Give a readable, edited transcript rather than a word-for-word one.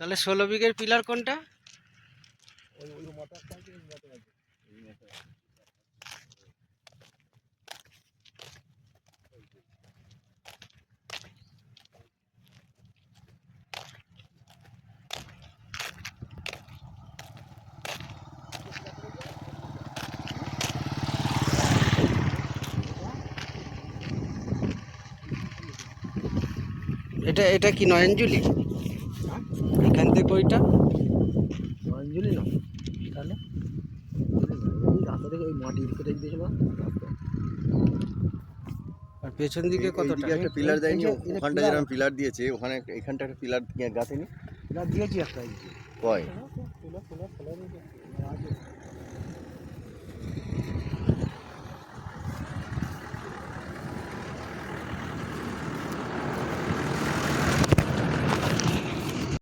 তাহলে 16 বিঘের পিলার কোনটা? এটা এটা কি নয়নজুলি? এখান থেকে ওইটা অঞ্জলি না তাহলে এই রাস্তা থেকে ওই মাটি কেটে দিয়েছিল। আর পেছন দিকে কতটা? এইদিকে একটা পিলার দেয়নি, এটা ওখানটা pillar যেরকম পিলার দিয়েছে ওখানে এখানটা একটা পিলার গাঁথেনি এটা দিয়েছি একটা কয়।